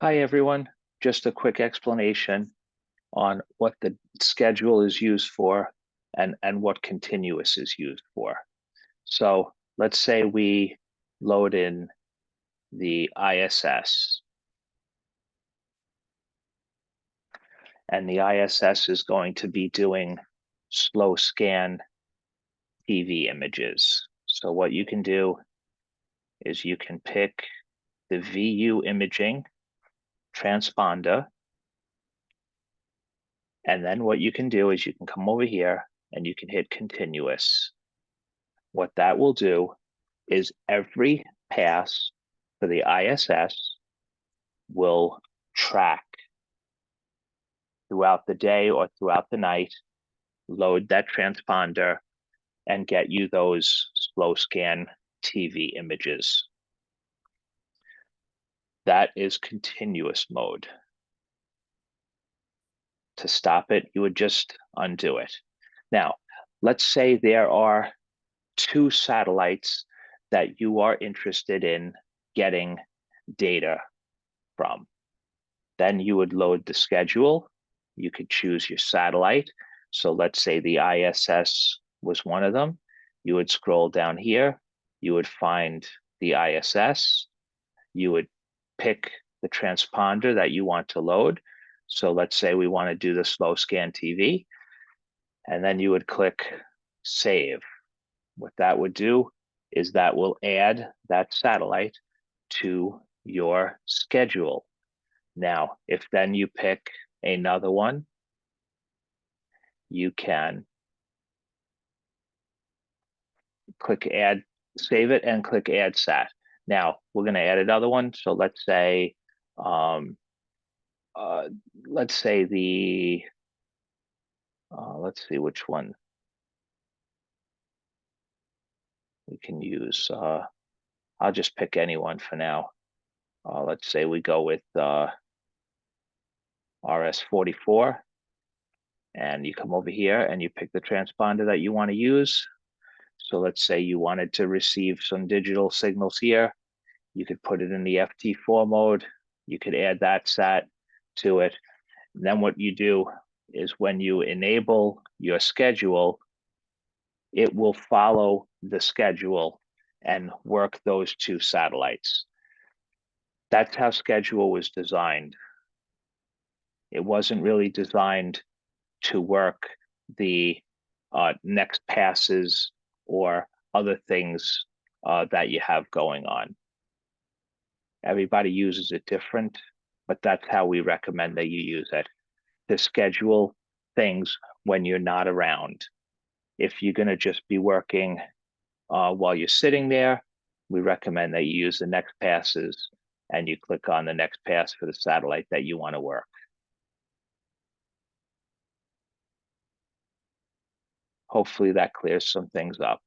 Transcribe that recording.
Hi, everyone. Just a quick explanation on what the schedule is used for and what continuous is used for. So let's say we load in the ISS. And the ISS is going to be doing slow scan TV images. So what you can do is you can pick the VU imaging transponder. And then what you can do is you can come over here and you can hit continuous. What that will do is every pass for the ISS will track throughout the day or throughout the night, load that transponder, and get you those slow scan TV images. That is continuous mode. To stop it, you would just undo it. Now, let's say there are two satellites that you are interested in getting data from. Then you would load the schedule. You could choose your satellite. So let's say the ISS was one of them. You would scroll down here. You would find the ISS. You would pick the transponder that you want to load. So let's say we want to do the slow scan TV. And then you would click save. What that would do is that will add that satellite to your schedule. Now, if then you pick another one, you can click add, save it and click add sat. Now, we're going to add another one. So let's say the, let's see which one we can use. I'll just pick any one for now. Let's say we go with RS44. And you come over here and you pick the transponder that you want to use. So let's say you wanted to receive some digital signals here. You could put it in the FT4 mode. You could add that sat to it. And then what you do is when you enable your schedule, it will follow the schedule and work those two satellites. That's how schedule was designed. It wasn't really designed to work the next passes or other things that you have going on. Everybody uses it different, but that's how we recommend that you use it, to schedule things when you're not around. If you're going to just be working while you're sitting there, we recommend that you use the next passes and you click on the next pass for the satellite that you want to work. Hopefully that clears some things up.